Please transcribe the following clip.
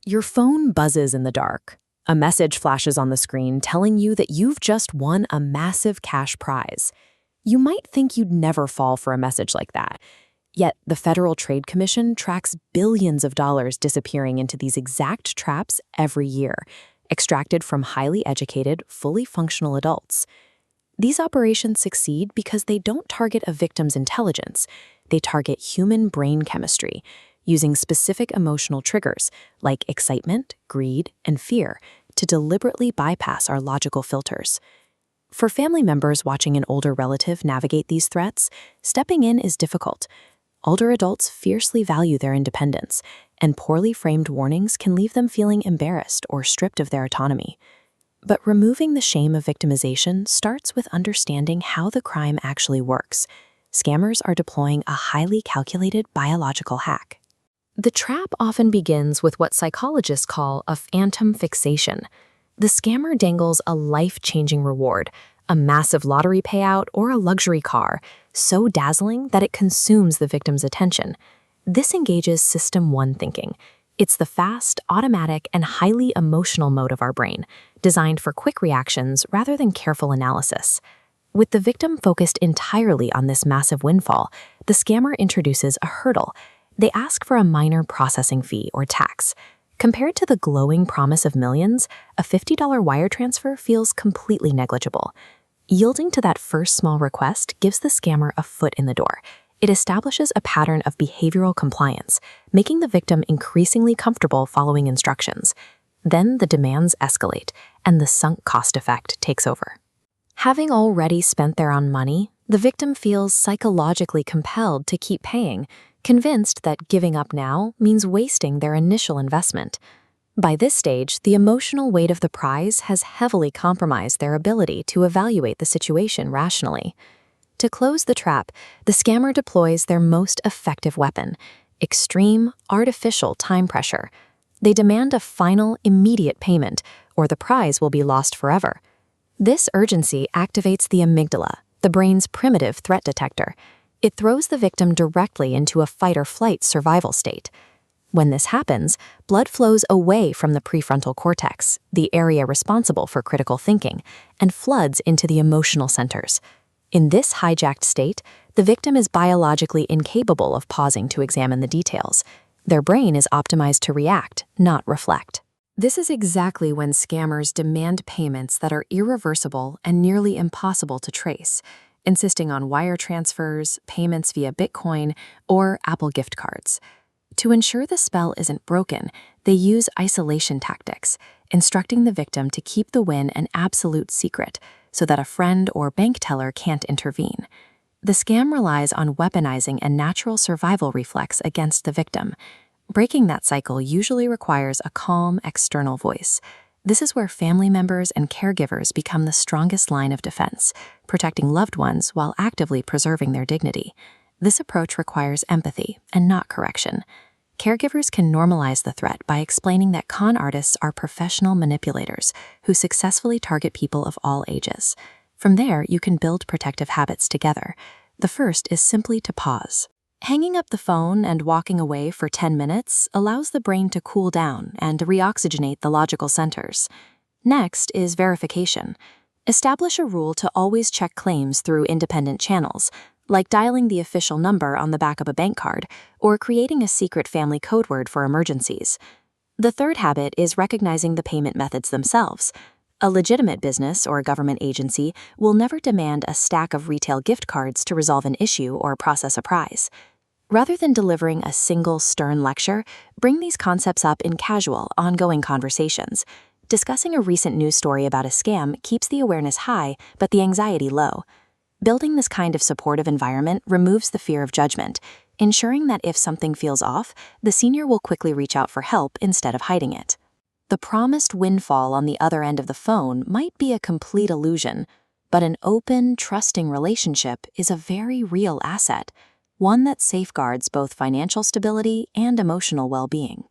Your phone buzzes in the dark. A message flashes on the screen telling you that you've just won a massive cash prize. You might think you'd never fall for a message like that. Yet the Federal Trade Commission tracks billions of dollars disappearing into these exact traps every year, extracted from highly educated, fully functional adults. These operations succeed because they don't target a victim's intelligence. They target human brain chemistry, using specific emotional triggers like excitement, greed, and fear to deliberately bypass our logical filters. For family members watching an older relative navigate these threats, stepping in is difficult. Older adults fiercely value their independence, and poorly framed warnings can leave them feeling embarrassed or stripped of their autonomy. But removing the shame of victimization starts with understanding how the crime actually works. Scammers are deploying a highly calculated biological hack. The trap often begins with what psychologists call a phantom fixation. The scammer dangles a life-changing reward, a massive lottery payout or a luxury car, so dazzling that it consumes the victim's attention. This engages System 1 thinking. It's the fast, automatic, and highly emotional mode of our brain, designed for quick reactions rather than careful analysis. With the victim focused entirely on this massive windfall, the scammer introduces a hurdle. They ask for a minor processing fee or tax. Compared to the glowing promise of millions, a $50 wire transfer feels completely negligible. Yielding to that first small request gives the scammer a foot in the door. It establishes a pattern of behavioral compliance, making the victim increasingly comfortable following instructions. Then the demands escalate, and the sunk cost effect takes over. Having already spent their own money, the victim feels psychologically compelled to keep paying, convinced that giving up now means wasting their initial investment. By this stage, the emotional weight of the prize has heavily compromised their ability to evaluate the situation rationally. To close the trap, the scammer deploys their most effective weapon: extreme, artificial time pressure. They demand a final, immediate payment, or the prize will be lost forever. This urgency activates the amygdala, the brain's primitive threat detector. It throws the victim directly into a fight-or-flight survival state. When this happens, blood flows away from the prefrontal cortex, the area responsible for critical thinking, and floods into the emotional centers. In this hijacked state, the victim is biologically incapable of pausing to examine the details. Their brain is optimized to react, not reflect. This is exactly when scammers demand payments that are irreversible and nearly impossible to trace, insisting on wire transfers, payments via Bitcoin, or Apple gift cards. To ensure the spell isn't broken, they use isolation tactics, instructing the victim to keep the win an absolute secret so that a friend or bank teller can't intervene. The scam relies on weaponizing a natural survival reflex against the victim. Breaking that cycle usually requires a calm, external voice. This is where family members and caregivers become the strongest line of defense, protecting loved ones while actively preserving their dignity. This approach requires empathy and not correction. Caregivers can normalize the threat by explaining that con artists are professional manipulators who successfully target people of all ages. From there, you can build protective habits together. The first is simply to pause. Hanging up the phone and walking away for 10 minutes allows the brain to cool down and reoxygenate the logical centers. Next is verification. Establish a rule to always check claims through independent channels, like dialing the official number on the back of a bank card or creating a secret family code word for emergencies. The third habit is recognizing the payment methods themselves. A legitimate business or government agency will never demand a stack of retail gift cards to resolve an issue or process a prize. Rather than delivering a single stern lecture, bring these concepts up in casual, ongoing conversations. Discussing a recent news story about a scam keeps the awareness high, but the anxiety low. Building this kind of supportive environment removes the fear of judgment, ensuring that if something feels off, the senior will quickly reach out for help instead of hiding it. The promised windfall on the other end of the phone might be a complete illusion, but an open, trusting relationship is a very real asset, one that safeguards both financial stability and emotional well-being.